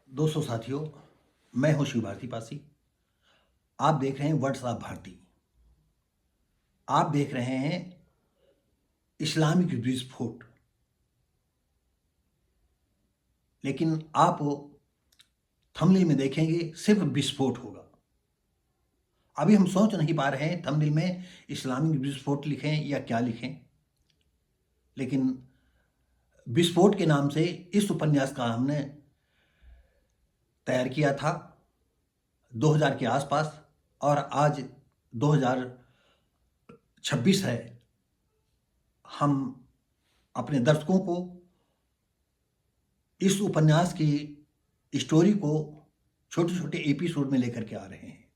दोस्तों साथियों, मैं हूं शिव भारती पासी। आप देख रहे हैं व्हाट्सएप भारती। आप देख रहे हैं इस्लामिक विस्फोट। लेकिन आप थंबनेल में देखेंगे सिर्फ विस्फोट होगा। अभी हम सोच नहीं पा रहे हैं थंबनेल में इस्लामिक विस्फोट लिखें या क्या लिखें। लेकिन विस्फोट के नाम से इस उपन्यास का हमने तैयार किया था 2000 के आसपास, और आज 2026 है। हम अपने दर्शकों को इस उपन्यास की स्टोरी को छोटे छोटे एपिसोड में लेकर के आ रहे हैं।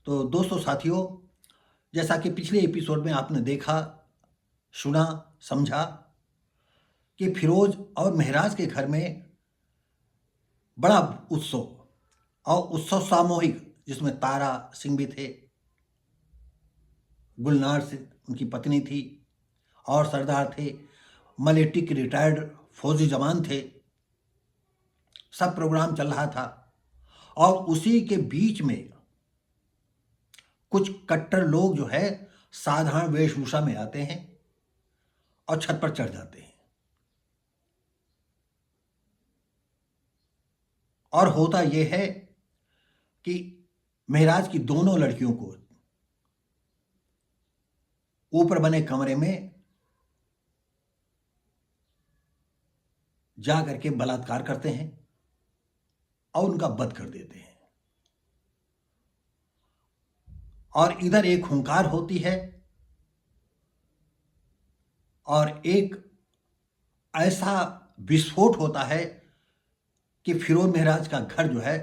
तो दोस्तों साथियों, जैसा कि पिछले एपिसोड में आपने देखा, सुना, समझा कि फिरोज और महराज के घर में बड़ा उत्सव, और उत्सव सामूहिक, जिसमें तारा सिंह भी थे, गुलनार से उनकी पत्नी थी, और सरदार थे, मलेटी के रिटायर्ड फौजी जवान थे। सब प्रोग्राम चल रहा था, और उसी के बीच में कुछ कट्टर लोग जो है साधारण वेशभूषा में आते हैं और छत पर चढ़ जाते हैं। और होता यह है कि महराज की दोनों लड़कियों को ऊपर बने कमरे में जा करके बलात्कार करते हैं और उनका वध कर देते हैं। और इधर एक हुंकार होती है, और एक ऐसा विस्फोट होता है कि फिरोज महराज का घर जो है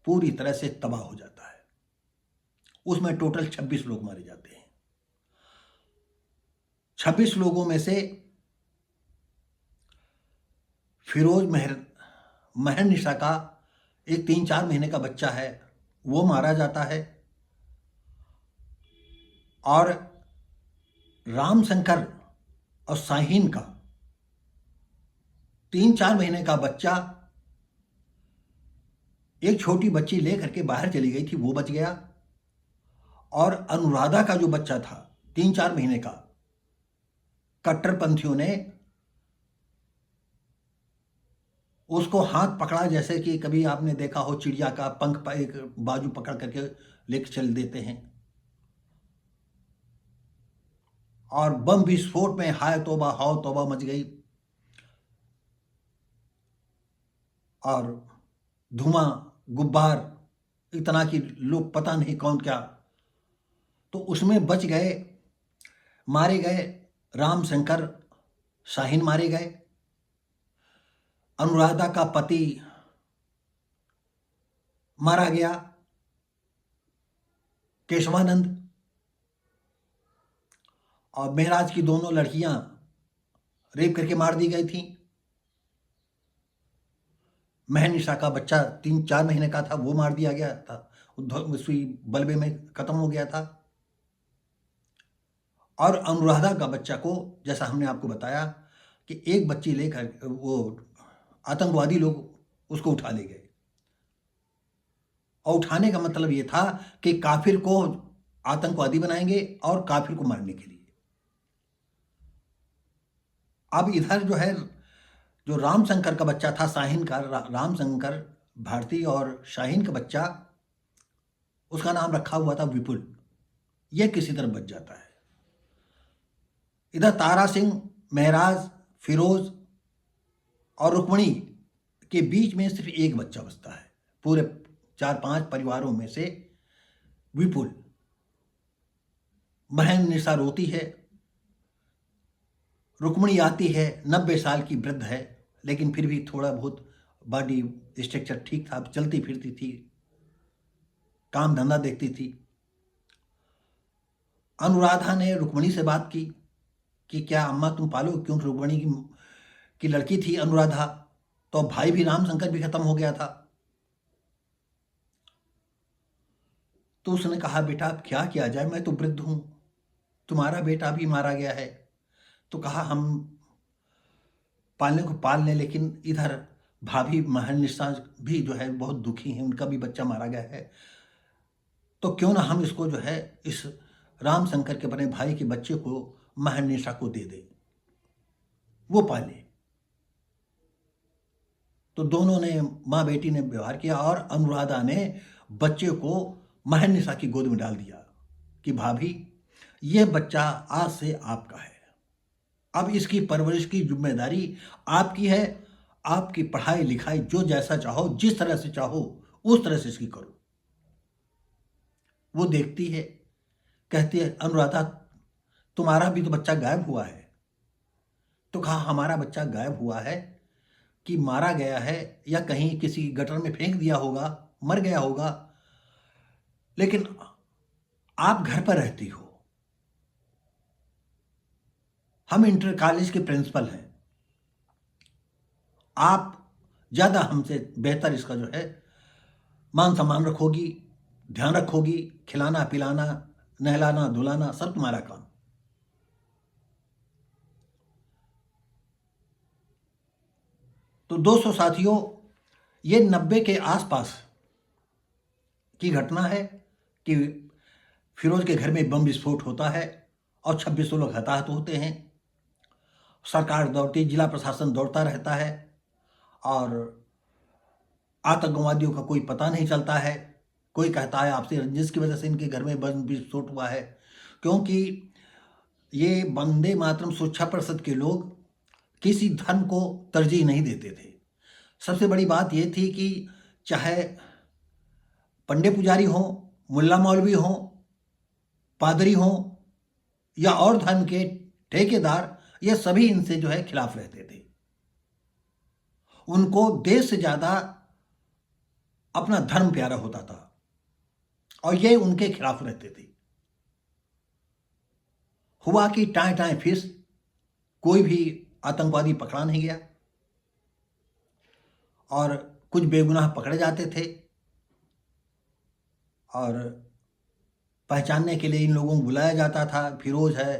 पूरी तरह से तबाह हो जाता है। उसमें टोटल 26 लोग मारे जाते हैं। 26 लोगों में से फिरोज महरनिशा का एक 3-4 महीने का बच्चा है, वो मारा जाता है। और रामशंकर और शाहीन का 3-4 महीने का बच्चा, एक छोटी बच्ची लेकर के बाहर चली गई थी, वो बच गया। और अनुराधा का जो बच्चा था 3-4 महीने का, कट्टरपंथियों ने उसको हाथ पकड़ा, जैसे कि कभी आपने देखा हो चिड़िया का पंख पर एक बाजू पकड़ करके लेकर चल देते हैं। और बम विस्फोट में हाय तौबा हाय तौबा मच गई, और धुआं, गुब्बार, इतना कि लोग पता नहीं कौन क्या। तो उसमें बच गए, मारे गए रामशंकर, शाहीन मारे गए। अनुराधा का पति मारा गया, केशवानंद। और महराज की दोनों लड़कियां रेप करके मार दी गई थी। महनिशा का बच्चा 3-4 महीने का था, वो मार दिया गया था, सुई बलबे में खत्म हो गया था। और अनुराधा का बच्चा को, जैसा हमने आपको बताया कि एक बच्ची लेकर वो आतंकवादी लोग उसको उठा ले गए। और उठाने का मतलब ये था कि काफिर को आतंकवादी बनाएंगे और काफिर को मारने के लिए। अब इधर जो है, जो रामशंकर का बच्चा था शाहीन का, रामशंकर भारती, और शाहीन का बच्चा, उसका नाम रखा हुआ था विपुल। यह किसी तरह बच जाता है। इधर तारा सिंह, महराज, फिरोज और रुक्मणी के बीच में सिर्फ एक बच्चा बचता है पूरे 4-5 परिवारों में से, विपुल। महरनिशा रोती है, रुक्मणी आती है, 90 साल की वृद्ध है, लेकिन फिर भी थोड़ा बहुत बॉडी स्ट्रक्चर ठीक था, चलती फिरती थी, काम धंधा देखती थी। अनुराधा ने रुक्मणी से बात की कि क्या अम्मा तुम पालो, क्योंकि रुक्मणी की लड़की थी अनुराधा, तो भाई भी रामशंकर भी खत्म हो गया था। तो उसने कहा बेटा अब क्या किया जाए, मैं तो वृद्ध हूं, तुम्हारा बेटा भी मारा गया है। तो कहा हम पालने को पाल लें, लेकिन इधर भाभी महर्निशा भी जो है बहुत दुखी हैं, उनका भी बच्चा मारा गया है। तो क्यों ना हम इसको जो है इस राम शंकर के बने भाई के बच्चे को महर्निशा को दे दें, वो पाले। तो दोनों ने, माँ बेटी ने व्यवहार किया और अनुराधा ने बच्चे को महर्निशा की गोद में डाल दिया कि भाभी ये बच्चा आज से आपका है, अब इसकी परवरिश की जिम्मेदारी आपकी है, आपकी पढ़ाई लिखाई जो जैसा चाहो, जिस तरह से चाहो उस तरह से इसकी करो। वो देखती है, कहती है अनुराधा तुम्हारा भी तो बच्चा गायब हुआ है। तो कहा हमारा बच्चा गायब हुआ है कि मारा गया है या कहीं किसी गटर में फेंक दिया होगा, मर गया होगा, लेकिन आप घर पर रहती हो, हम इंटर कॉलेज के प्रिंसिपल हैं, आप ज़्यादा हमसे बेहतर इसका जो है मान सम्मान रखोगी, ध्यान रखोगी, खिलाना पिलाना नहलाना धुलाना सब तुम्हारा काम। तो दोस्तों साथियों, ये 90 के आसपास की घटना है कि फिरोज के घर में बम विस्फोट होता है और 2600 लोग हताहत होते हैं। सरकार दौड़ती, जिला प्रशासन दौड़ता रहता है और आतंकवादियों का कोई पता नहीं चलता है। कोई कहता है आपसी रंजिश की वजह से इनके घर में बम विस्फोट हुआ है, क्योंकि ये वंदे मातरम सुरक्षा परिषद के लोग किसी धर्म को तरजीह नहीं देते थे। सबसे बड़ी बात ये थी कि चाहे पंडे पुजारी हों, मुल्ला मौलवी हों, पादरी हों या और धर्म के ठेकेदार, ये सभी इनसे जो है खिलाफ रहते थे। उनको देश से ज्यादा अपना धर्म प्यारा होता था और ये उनके खिलाफ रहते थे। हुआ कि टाए टाए फिस कोई भी आतंकवादी पकड़ा नहीं गया और कुछ बेगुनाह पकड़े जाते थे और पहचानने के लिए इन लोगों को बुलाया जाता था। फिरोज है,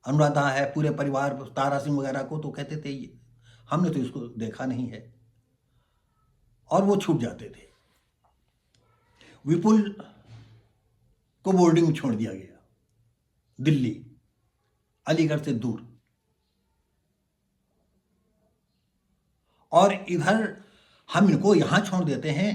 अनुराधा है, पूरे परिवार, तारा सिंह वगैरह को, तो कहते थे ये हमने तो इसको देखा नहीं है और वो छूट जाते थे। विपुल को बोर्डिंग में छोड़ दिया गया, दिल्ली, अलीगढ़ से दूर। और इधर हम इनको यहां छोड़ देते हैं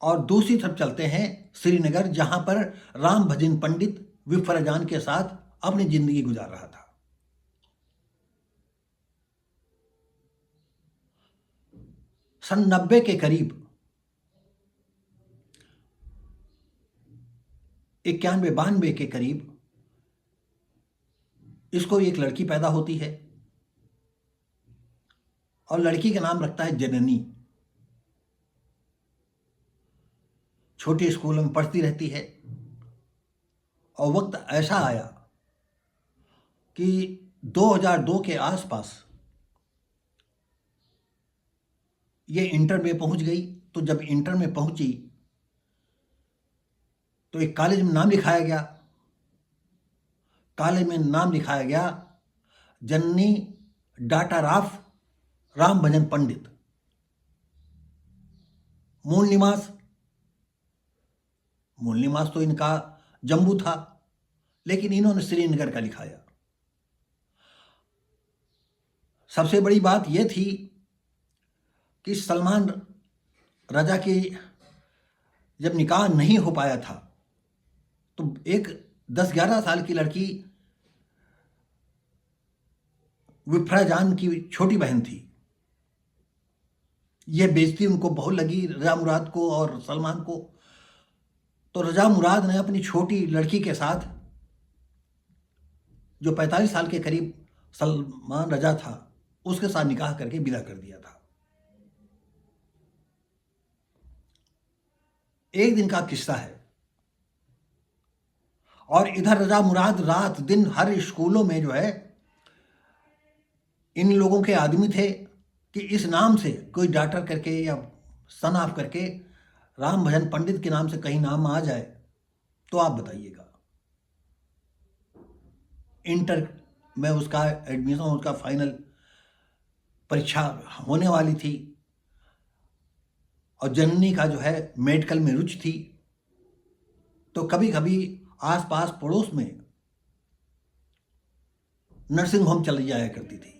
और दूसरी तरफ चलते हैं श्रीनगर, जहां पर राम भजन पंडित विफ्रजान के साथ अपनी जिंदगी गुजार रहा था। सन 90 के करीब, 91-92 के करीब इसको एक लड़की पैदा होती है और लड़की का नाम रखता है जननी। छोटे स्कूल में पढ़ती रहती है और वक्त ऐसा आया कि 2002 के आसपास ये इंटर में पहुंच गई। तो जब इंटर में पहुंची तो एक कॉलेज में नाम लिखाया गया। कॉलेज में नाम लिखाया गया जननी डॉक्टर ऑफ राम भजन पंडित। मूल निवास तो इनका जम्मू था, लेकिन इन्होंने श्रीनगर का लिखाया। सबसे बड़ी बात यह थी कि सलमान रजा की जब निकाह नहीं हो पाया था तो एक 10-11 साल की लड़की विफ्राजान की छोटी बहन थी। यह बेइज्जती उनको बहुत लगी, रजा मुराद को और सलमान को। तो रजा मुराद ने अपनी छोटी लड़की के साथ, जो 45 साल के करीब सलमान रजा था, उसके साथ निकाह करके विदा कर दिया था। एक दिन का किस्सा है। और इधर रजा मुराद रात दिन हर स्कूलों में जो है इन लोगों के आदमी थे कि इस नाम से कोई डॉक्टर करके या सन ऑफ करके राम भजन पंडित के नाम से कहीं नाम आ जाए तो आप बताइएगा। इंटर में उसका एडमिशन, उसका फाइनल परीक्षा होने वाली थी और जननी का जो है मेडिकल में रुचि थी, तो कभी कभी आसपास पड़ोस में नर्सिंग होम चली जाया करती थी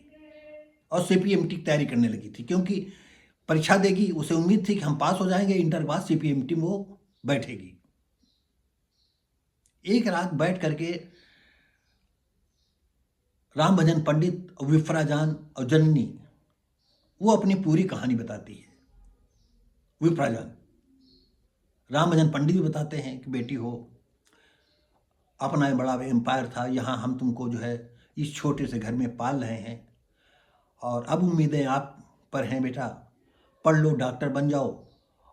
और सीपीएमटी की तैयारी करने लगी थी, क्योंकि परीक्षा देगी, उसे उम्मीद थी कि हम पास हो जाएंगे, इंटर के बाद सीपीएमटी में वो बैठेगी। एक रात बैठ करके राम भजन पंडित, विफ्रा जान और जननी वो अपनी पूरी कहानी बताती है। विफ्रा जान, राम भजन पंडित भी बताते हैं कि बेटी हो, अपना बड़ा एम्पायर था, यहाँ हम तुमको जो है इस छोटे से घर में पाल रहे हैं और अब उम्मीदें आप पर हैं बेटा, पढ़ लो, डॉक्टर बन जाओ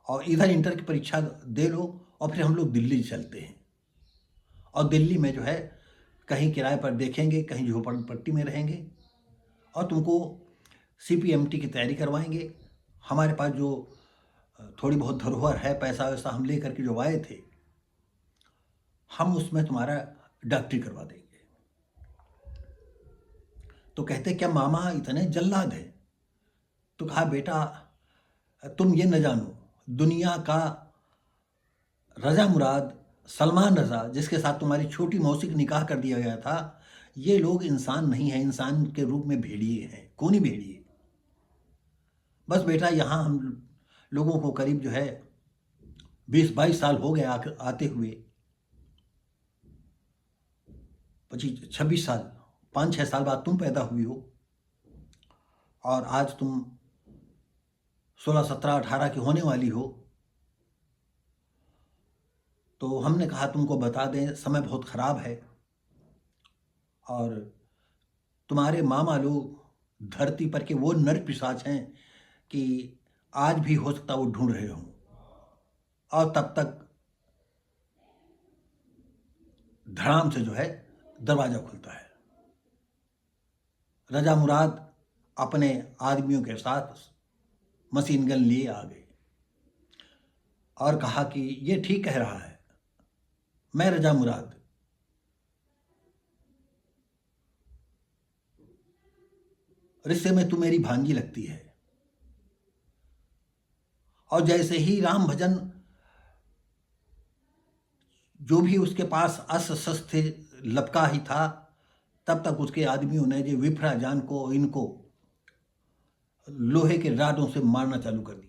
और इधर इंटर की परीक्षा दे लो और फिर हम लोग दिल्ली चलते हैं और दिल्ली में जो है कहीं किराए पर देखेंगे, कहीं झोपड़पट्टी में रहेंगे और तुमको सीपीएमटी की तैयारी करवाएंगे। हमारे पास जो थोड़ी बहुत धरोहर है, पैसा वैसा हम ले करके जो आए थे, हम उसमें तुम्हारा डॉक्टरी करवा देंगे। तो कहते क्या मामा इतने जल्लाद है? तो कहा बेटा तुम ये न जानो, दुनिया का रजा मुराद, सलमान रजा, जिसके साथ तुम्हारी छोटी मौसी का निकाह कर दिया गया था, ये लोग इंसान नहीं है, इंसान के रूप में भेड़िए हैं, कौनी भेड़िए। बस बेटा यहाँ हम लोगों को करीब जो है 20-22 साल हो गए आते हुए, 25-26 साल, 5-6 साल बाद तुम पैदा हुई हो और आज तुम 16-17-18 की होने वाली हो। तो हमने कहा तुमको बता दें, समय बहुत ख़राब है और तुम्हारे मामा लोग धरती पर के वो नर पिशाच हैं कि आज भी हो सकता वो ढूंढ रहे हों और तब तक धड़ाम से जो है दरवाज़ा खुलता है। रजा मुराद अपने आदमियों के साथ मशीन गन लिए आ गए और कहा कि ये ठीक कह रहा है, मैं रजा मुराद रिश्ते में तू मेरी भांजी लगती है। और जैसे ही राम भजन जो भी उसके पास अस्त्र शस्त्र लपका ही था, तब तक उसके आदमियों ने जो विफ्रा जान को, इनको लोहे के राडों से मारना चालू कर दिया।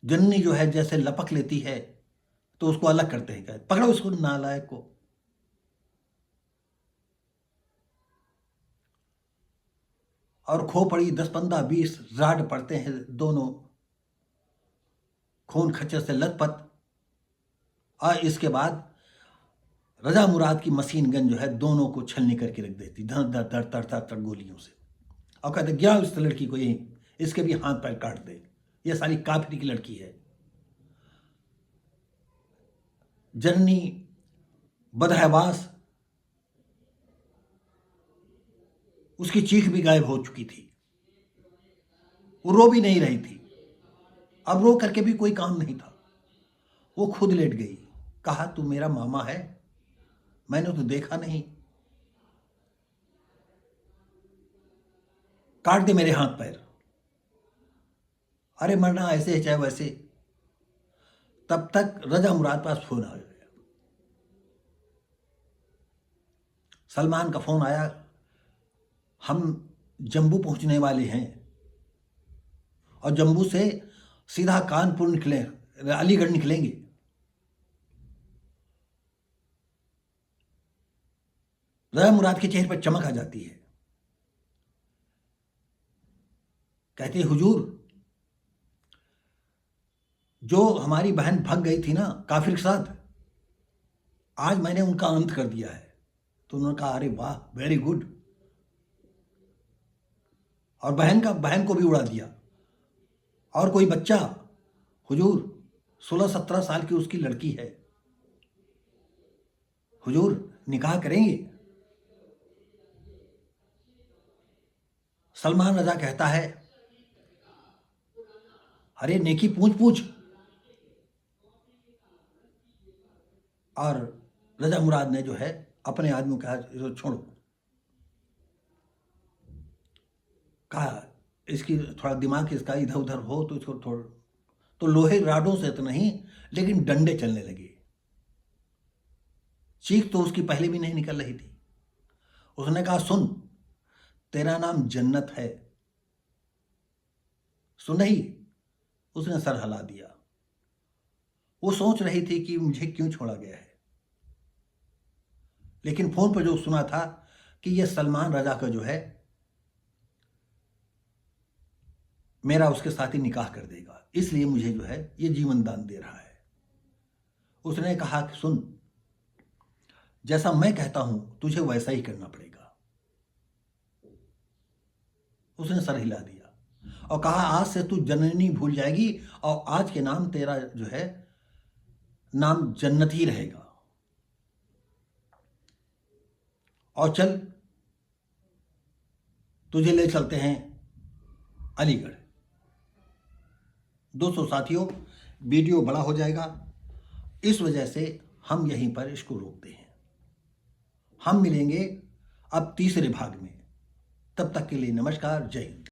जननी जो है जैसे लपक लेती है तो उसको अलग करते हैं, कहते पकड़ो उसको नालायक को। और खो पड़ी, 10-15-20 राड पड़ते हैं, दोनों खून खच्चर से लथपथ। और इसके बाद रजा मुराद की मशीन गन जो है दोनों को छलनी करके रख देती, धड़ धड़ धड़ धड़ धड़ धड़ गोलियों से, और कहते गया उस लड़की को यहीं, इसके भी हाथ पैर काट दे, ये सारी काफिरी की लड़की है। जननी बदहवास, उसकी चीख भी गायब हो चुकी थी, वो रो भी नहीं रही थी, अब रो करके भी कोई काम नहीं था। वो खुद लेट गई, कहा तू मेरा मामा है, मैंने तो देखा नहीं, काट दे मेरे हाथ पैर, अरे मरना ऐसे है चाहे वैसे। तब तक रजा मुराद पास फोन आ गया, सलमान का फोन आया, हम जम्मू पहुंचने वाले हैं और जम्मू से सीधा कानपुर निकले, अलीगढ़ निकलेंगे। रजा मुराद के चेहरे पर चमक आ जाती है, कहते हैं हुजूर, जो हमारी बहन भाग गई थी ना काफिर के साथ, आज मैंने उनका अंत कर दिया है। तो उन्होंने कहा अरे वाह, वेरी गुड, और बहन को भी उड़ा दिया। और कोई बच्चा? हुजूर 16-17 साल की उसकी लड़की है, हुजूर निकाह करेंगे? सलमान रजा कहता है अरे नेकी पूछ पूछ। और रजा मुराद ने जो है अपने आदमी को कहा छोड़ो, कहा इसकी थोड़ा दिमाग इसका इधर उधर हो तो इसको थोड़ा, तो लोहे राडों से तो नहीं लेकिन डंडे चलने लगे। चीख तो उसकी पहले भी नहीं निकल रही थी। उसने कहा, सुन, तेरा नाम जन्नत है, सुन ही। उसने सर हिला दिया। वो सोच रही थी कि मुझे क्यों छोड़ा गया है, लेकिन फोन पर जो सुना था कि ये सलमान रजा का जो है मेरा उसके साथ ही निकाह कर देगा, इसलिए मुझे जो है ये जीवन दान दे रहा है। उसने कहा कि सुन, जैसा मैं कहता हूं तुझे वैसा ही करना पड़ेगा। उसने सर हिला दिया और कहा, आज से तू जननी भूल जाएगी और आज के नाम तेरा जो है नाम जन्नत ही रहेगा। और चल, तुझे ले चलते हैं अलीगढ़। दोस्तों साथियों, वीडियो बड़ा हो जाएगा, इस वजह से हम यहीं पर इसको रोकते हैं। हम मिलेंगे अब तीसरे भाग में। तब तक के लिए नमस्कार, जय हिंद।